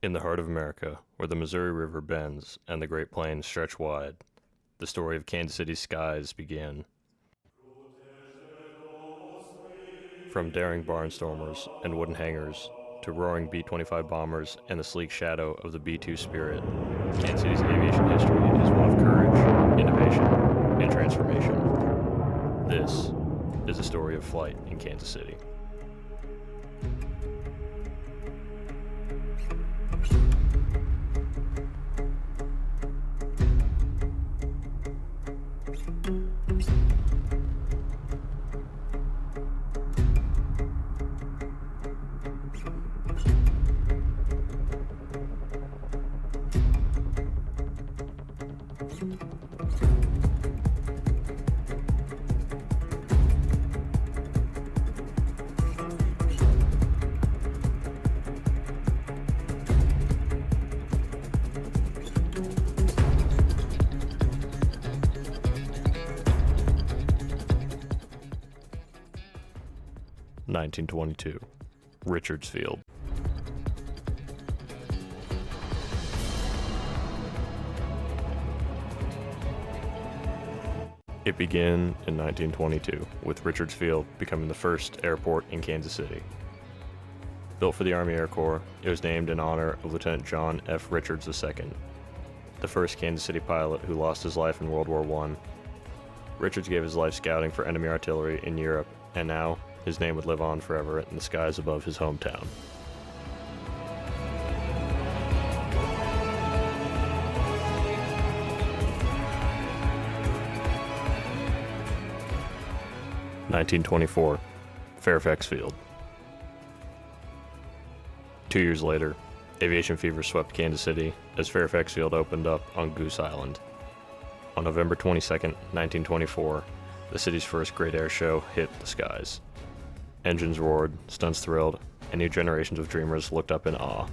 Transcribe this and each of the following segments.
In the heart of America, where the Missouri River bends and the Great Plains stretch wide, the story of Kansas City's skies began. From daring barnstormers and wooden hangars to roaring B-25 bombers and the sleek shadow of the B-2 Spirit, Kansas City's aviation history is one of courage, innovation, and transformation. This is the story of flight in Kansas City. (1922), Richards Field. It began in 1922, with Richards Field becoming the first airport in Kansas City. Built for the Army Air Corps, it was named in honor of Lieutenant John F. Richards II, the first Kansas City pilot who lost his life in World War I. Richards gave his life scouting for enemy artillery in Europe, and now his name would live on forever in the skies above his hometown. (1924), Fairfax Field. 2 years later, aviation fever swept Kansas City as Fairfax Field opened up on Goose Island. On November 22, 1924, the city's first great air show hit the skies. Engines roared, stunts thrilled, and new generations of dreamers looked up in awe.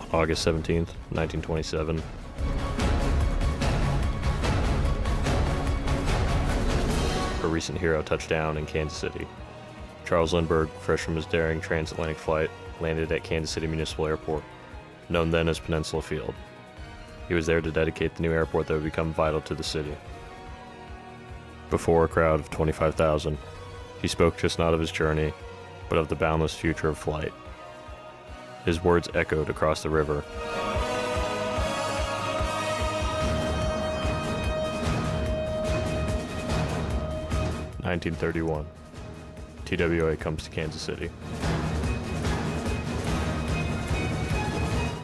On August 17, 1927, a recent hero touched down in Kansas City. Charles Lindbergh, fresh from his daring transatlantic flight, landed at Kansas City Municipal Airport, known then as Peninsula Field. He was there to dedicate the new airport that would become vital to the city. Before a crowd of 25,000, he spoke just not of his journey, but of the boundless future of flight. His words echoed across the river. (1931). TWA comes to Kansas City.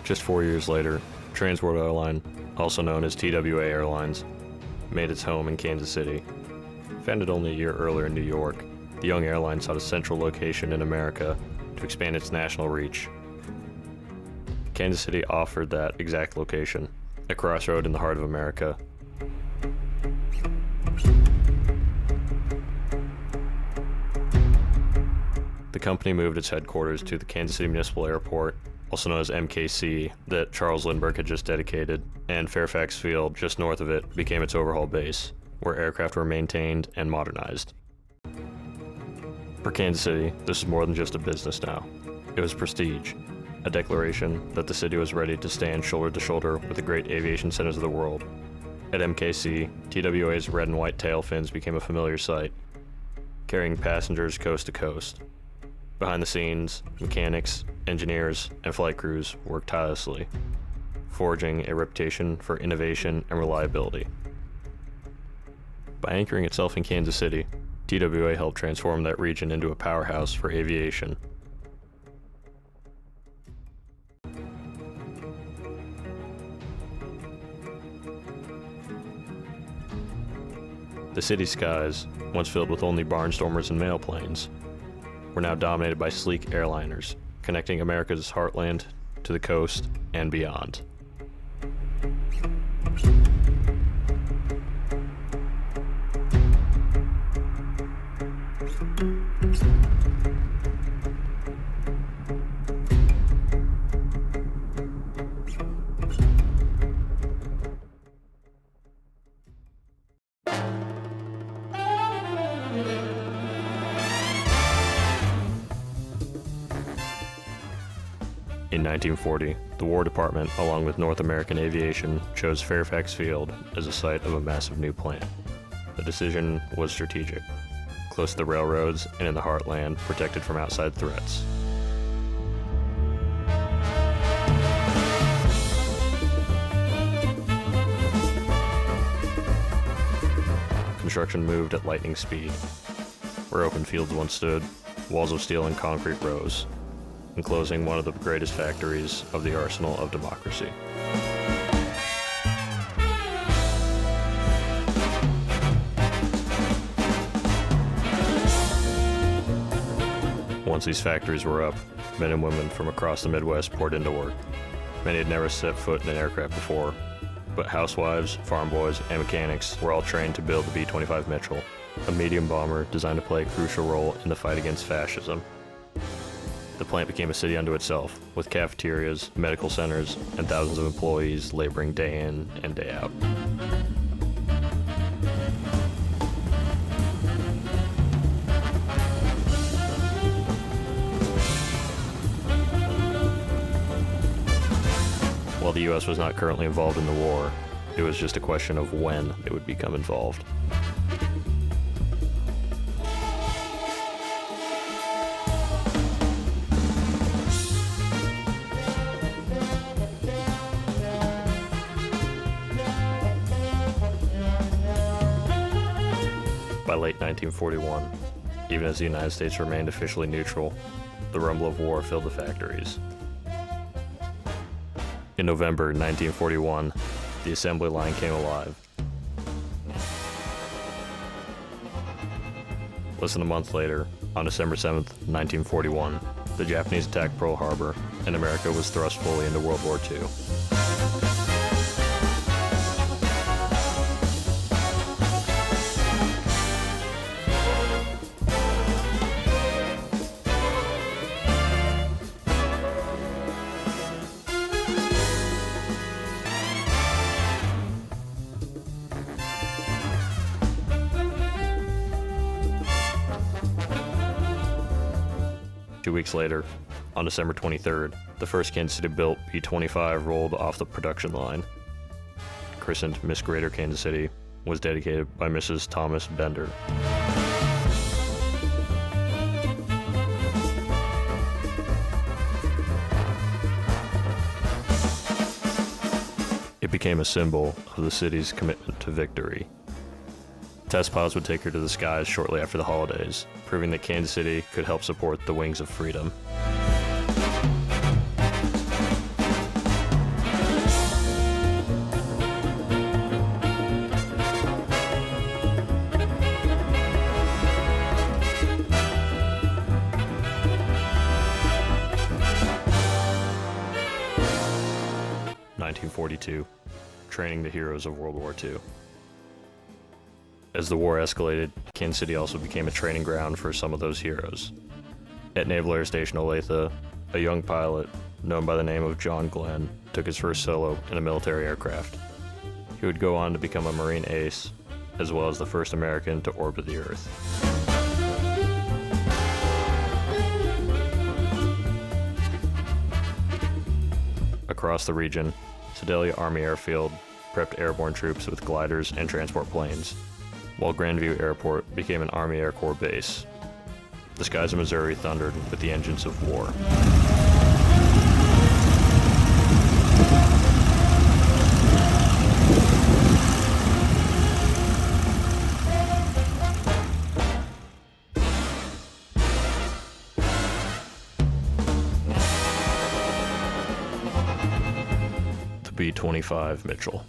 Just 4 years later, Trans World Airline, also known as TWA Airlines, made its home in Kansas City. Founded only a year earlier in New York, the young airline sought a central location in America to expand its national reach. Kansas City offered that exact location, a crossroad in the heart of America. The company moved its headquarters to the Kansas City Municipal Airport, also known as MKC, that Charles Lindbergh had just dedicated, and Fairfax Field, just north of it, became its overhaul base, where aircraft were maintained and modernized. For Kansas City, this is more than just a business now. It was prestige, a declaration that the city was ready to stand shoulder to shoulder with the great aviation centers of the world. At MKC, TWA's red and white tail fins became a familiar sight, carrying passengers coast to coast. Behind the scenes, mechanics, engineers, and flight crews worked tirelessly, forging a reputation for innovation and reliability. By anchoring itself in Kansas City, TWA helped transform that region into a powerhouse for aviation. The city's skies, once filled with only barnstormers and mail planes, were now dominated by sleek airliners, connecting America's heartland to the coast and beyond. In 1940, the War Department, along with North American Aviation, chose Fairfax Field as the site of a massive new plant. The decision was strategic, close to the railroads and in the heartland, protected from outside threats. Construction moved at lightning speed. Where open fields once stood, walls of steel and concrete rose, enclosing one of the greatest factories of the arsenal of democracy. Once these factories were up, men and women from across the Midwest poured into work. Many had never set foot in an aircraft before, but housewives, farm boys, and mechanics were all trained to build the B-25 Mitchell, a medium bomber designed to play a crucial role in the fight against fascism. The plant became a city unto itself, with cafeterias, medical centers, and thousands of employees laboring day in and day out. While the U.S. was not currently involved in the war, it was just a question of when it would become involved. By late 1941, even as the United States remained officially neutral, the rumble of war filled the factories. In November 1941, the assembly line came alive. Less than a month later, on December 7, 1941, the Japanese attacked Pearl Harbor, and America was thrust fully into World War II. Two weeks later, on December 23rd, the first Kansas City-built B-25 rolled off the production line. Christened Miss Greater Kansas City, was dedicated by Mrs. Thomas Bender. It became a symbol of the city's commitment to victory. Test pilots would take her to the skies shortly after the holidays, proving that Kansas City could help support the wings of freedom. (1942) Training the heroes of World War II. As the war escalated, Kansas City also became a training ground for some of those heroes. At Naval Air Station Olathe, a young pilot, known by the name of John Glenn, took his first solo in a military aircraft. He would go on to become a Marine ace, as well as the first American to orbit the Earth. Across the region, Sedalia Army Airfield prepped airborne troops with gliders and transport planes, while Grandview Airport became an Army Air Corps base. The skies of Missouri thundered with the engines of war. The B-25 Mitchell.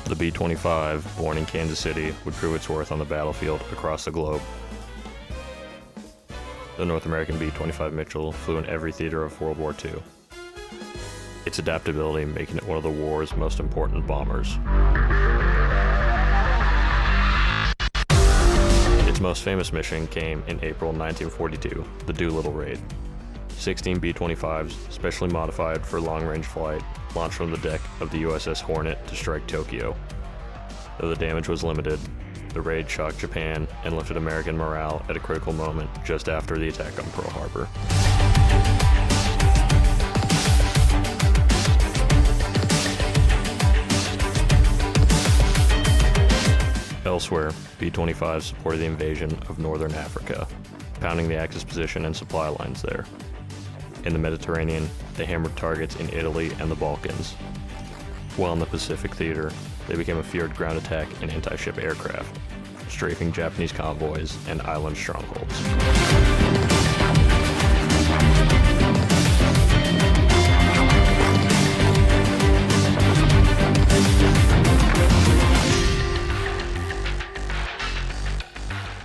The B-25, born in Kansas City, would prove its worth on the battlefield across the globe. The North American B-25 Mitchell flew in every theater of World War II. Its adaptability making it one of the war's most important bombers. Its most famous mission came in April 1942, the Doolittle Raid. 16 B-25s, specially modified for long-range flight, launched from the deck of the USS Hornet to strike Tokyo. Though the damage was limited, the raid shocked Japan and lifted American morale at a critical moment just after the attack on Pearl Harbor. Elsewhere, B-25s supported the invasion of northern Africa, pounding the Axis position and supply lines there. In the Mediterranean, they hammered targets in Italy and the Balkans. While in the Pacific theater, they became a feared ground attack and anti-ship aircraft, strafing Japanese convoys and island strongholds.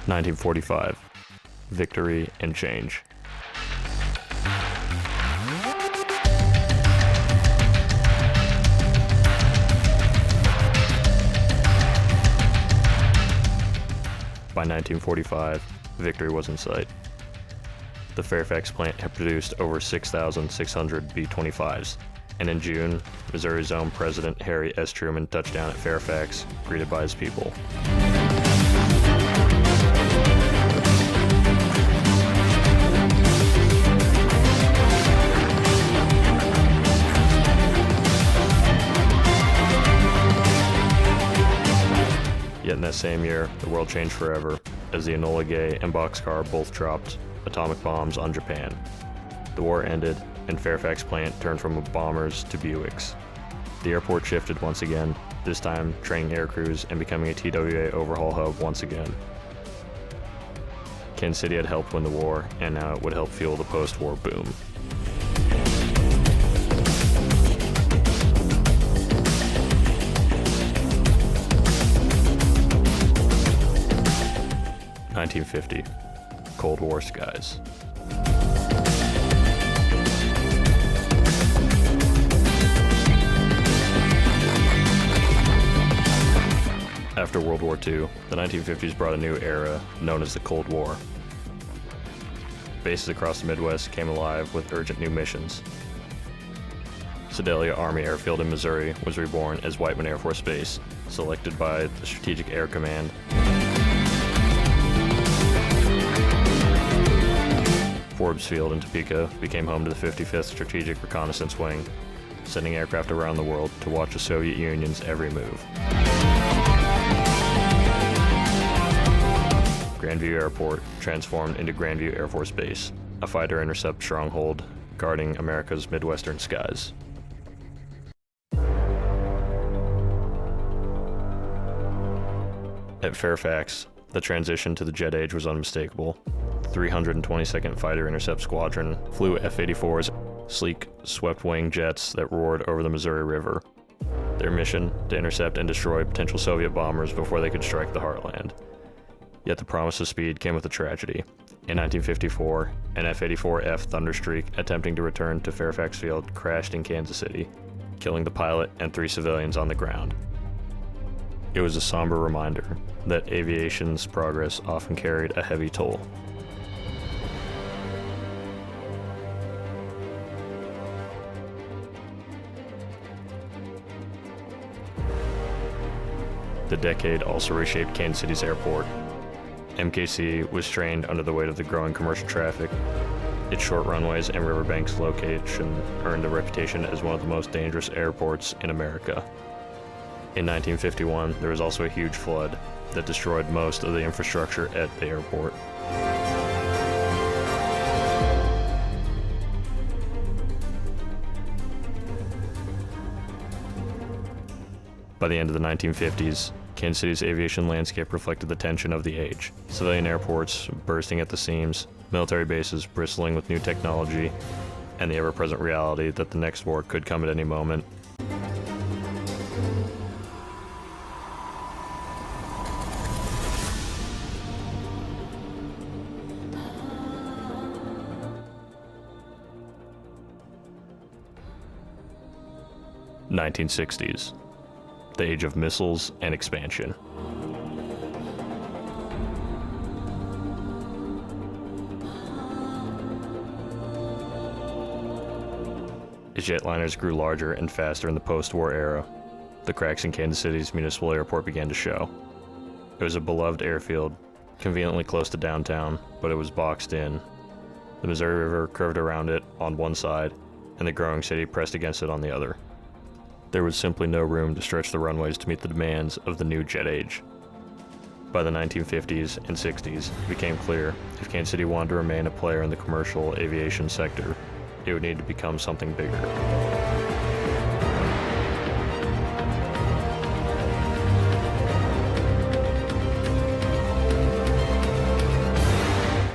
(1945) Victory and change. By 1945, victory was in sight. The Fairfax plant had produced over 6,600 B-25s, and in June, Missouri's own President Harry S. Truman touched down at Fairfax, greeted by his people. Yet in that same year, the world changed forever, as the Enola Gay and Boxcar both dropped atomic bombs on Japan. The war ended, and Fairfax plant turned from bombers to Buicks. The airport shifted once again, this time training air crews and becoming a TWA overhaul hub once again. Kansas City had helped win the war, and now it would help fuel the post-war boom. (1950) Cold War skies. After World War II, the 1950s brought a new era known as the Cold War. Bases across the Midwest came alive with urgent new missions. Sedalia Army Airfield in Missouri was reborn as Whiteman Air Force Base, selected by the Strategic Air Command. Forbes Field in Topeka became home to the 55th Strategic Reconnaissance Wing, sending aircraft around the world to watch the Soviet Union's every move. Grandview Airport transformed into Grandview Air Force Base, a fighter intercept stronghold guarding America's Midwestern skies. At Fairfax, the transition to the jet age was unmistakable. The 322nd Fighter Intercept Squadron flew F-84s, sleek, swept-wing jets that roared over the Missouri River. Their mission, to intercept and destroy potential Soviet bombers before they could strike the heartland. Yet the promise of speed came with a tragedy. In 1954, an F-84F Thunderstreak attempting to return to Fairfax Field crashed in Kansas City, killing the pilot and 3 civilians on the ground. It was a somber reminder that aviation's progress often carried a heavy toll. The decade also reshaped Kansas City's airport. MKC was strained under the weight of the growing commercial traffic. Its short runways and riverbanks location earned a reputation as one of the most dangerous airports in America. In 1951, there was also a huge flood that destroyed most of the infrastructure at the airport. By the end of the 1950s, Kansas City's aviation landscape reflected the tension of the age. Civilian airports bursting at the seams, military bases bristling with new technology, and the ever-present reality that the next war could come at any moment. (1960s), the age of missiles and expansion. As jetliners grew larger and faster in the post-war era, the cracks in Kansas City's municipal airport began to show. It was a beloved airfield, conveniently close to downtown, but it was boxed in. The Missouri River curved around it on one side, and the growing city pressed against it on the other. There was simply no room to stretch the runways to meet the demands of the new jet age. By the 1950s and 60s, it became clear if Kansas City wanted to remain a player in the commercial aviation sector, it would need to become something bigger.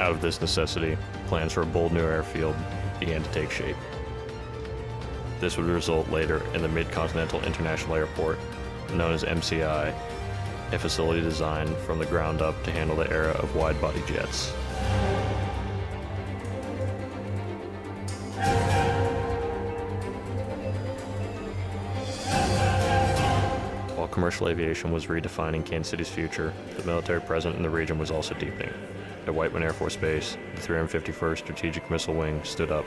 Out of this necessity, plans for a bold new airfield began to take shape. This would result later in the Mid-Continental International Airport, known as MCI, a facility designed from the ground up to handle the era of wide-body jets. While commercial aviation was redefining Kansas City's future, the military presence in the region was also deepening. At Whiteman Air Force Base, the 351st Strategic Missile Wing stood up,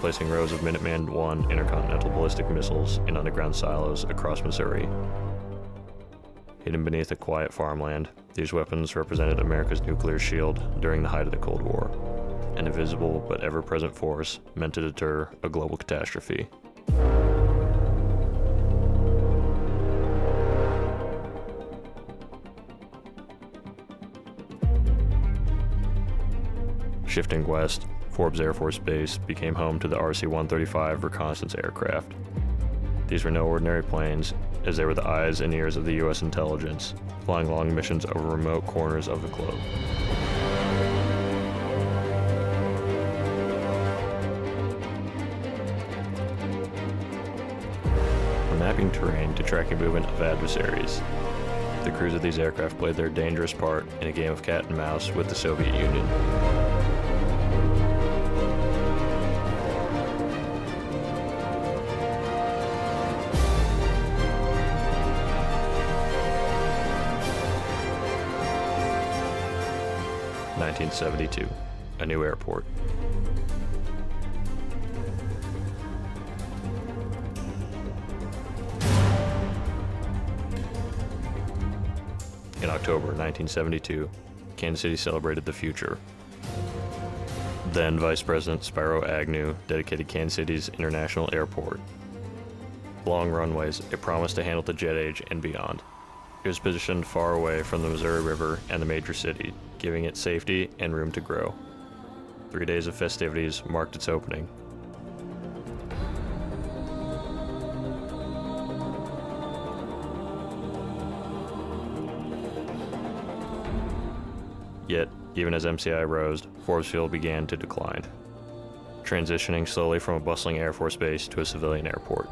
placing rows of Minuteman I intercontinental ballistic missiles in underground silos across Missouri. Hidden beneath a quiet farmland, these weapons represented America's nuclear shield during the height of the Cold War, an invisible but ever-present force meant to deter a global catastrophe. Shifting west, Forbes Air Force Base became home to the RC-135 reconnaissance aircraft. These were no ordinary planes, as they were the eyes and ears of the U.S. intelligence, flying long missions over remote corners of the globe. From mapping terrain to tracking movement of adversaries, the crews of these aircraft played their dangerous part in a game of cat and mouse with the Soviet Union. (1972), a new airport. In October 1972, Kansas City celebrated the future. Then Vice President Spiro Agnew dedicated Kansas City's International Airport. Long runways, it promised to handle the jet age and beyond. It was positioned far away from the Missouri River and the major city, giving it safety and room to grow. 3 days of festivities marked its opening. Yet, even as MCI rose, Forbes Field began to decline, transitioning slowly from a bustling Air Force base to a civilian airport.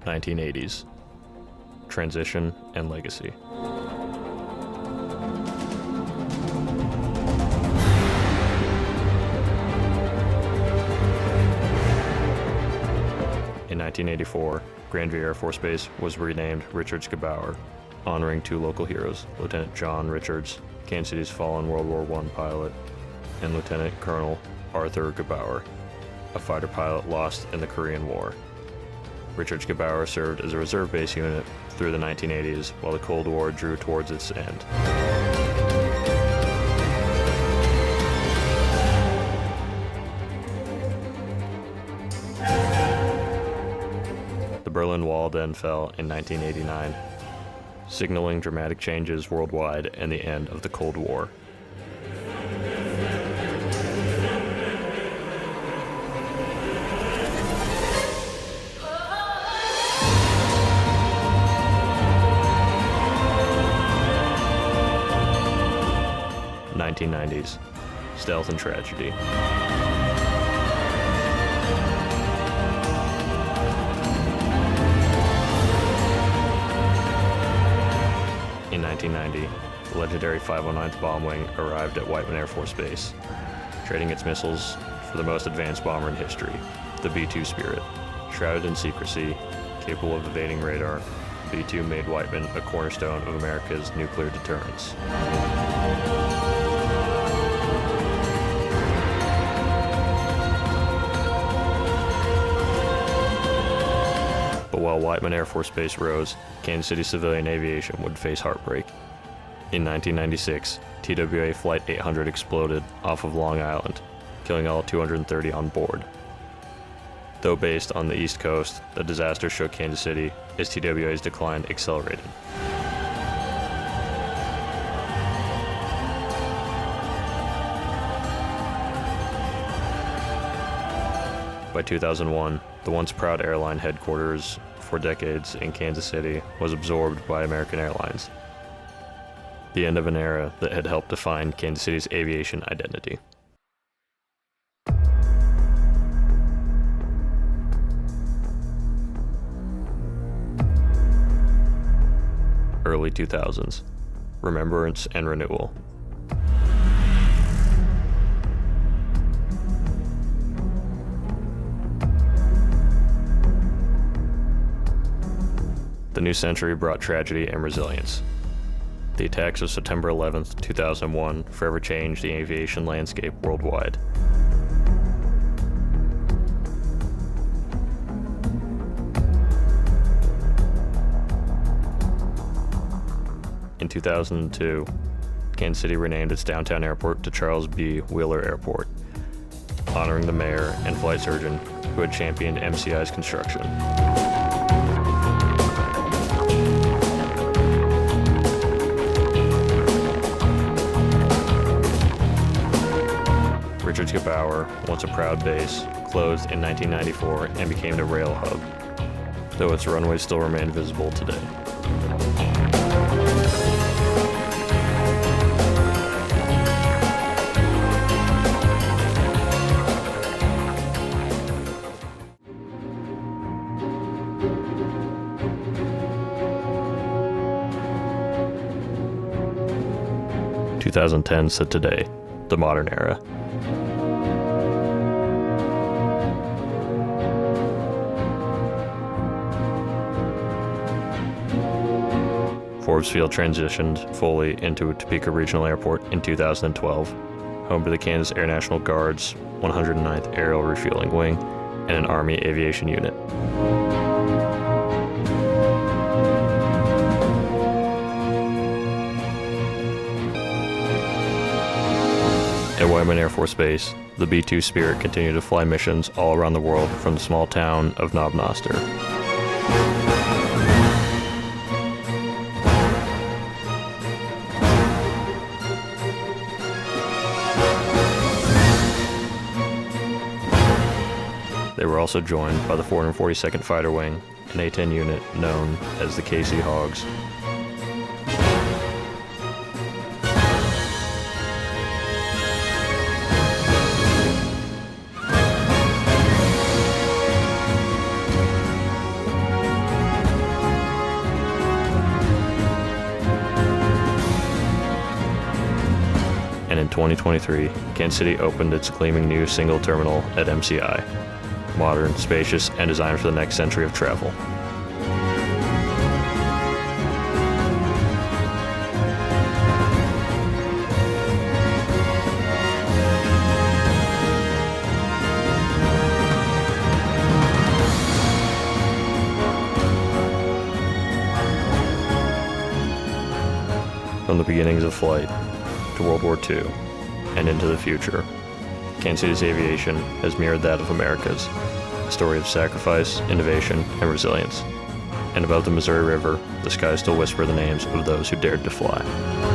(1980s) Transition and legacy. In 1984, Grandview Air Force Base was renamed Richards Gebauer, honoring two local heroes, Lieutenant John Richards, Kansas City's fallen World War I pilot, and Lieutenant Colonel Arthur Gebauer, a fighter pilot lost in the Korean War. Richards Gebauer served as a reserve base unit through the 1980s while the Cold War drew towards its end. The Berlin Wall then fell in 1989, signaling dramatic changes worldwide and the end of the Cold War. (1990s) Stealth and tragedy. In 1990, the legendary 509th Bomb Wing arrived at Whiteman Air Force Base, trading its missiles for the most advanced bomber in history, the B-2 Spirit, shrouded in secrecy, capable of evading radar, B-2 made Whiteman a cornerstone of America's nuclear deterrence. But while Whiteman Air Force Base rose, Kansas City civilian aviation would face heartbreak. In 1996, TWA Flight 800 exploded off of Long Island, killing all 230 on board. Though based on the East Coast, the disaster shook Kansas City as TWA's decline accelerated. By 2001, the once proud airline headquarters for decades in Kansas City was absorbed by American Airlines. The end of an era that had helped define Kansas City's aviation identity. Early 2000s, Remembrance and Renewal. The new century brought tragedy and resilience. The attacks of September 11, 2001 forever changed the aviation landscape worldwide. In 2002, Kansas City renamed its downtown airport to Charles B. Wheeler Airport, honoring the mayor and flight surgeon who had championed MCI's construction. Richards Gebauer, once a proud base, closed in 1994 and became the rail hub, though its runways still remain visible today. In 2010 to today, the modern era. Forbes Field transitioned fully into Topeka Regional Airport in 2012, home to the Kansas Air National Guard's 109th Aerial Refueling Wing and an Army Aviation unit. At Whiteman Air Force Base, the B-2 Spirit continued to fly missions all around the world from the small town of Knob Noster. They were also joined by the 442nd Fighter Wing, an A-10 unit known as the KC Hogs. And in 2023, Kansas City opened its gleaming new single terminal at MCI. Modern, spacious, and designed for the next century of travel. From the beginnings of flight to World War II and into the future, Kansas City's aviation has mirrored that of America's, a story of sacrifice, innovation, and resilience. And above the Missouri River, the skies still whisper the names of those who dared to fly.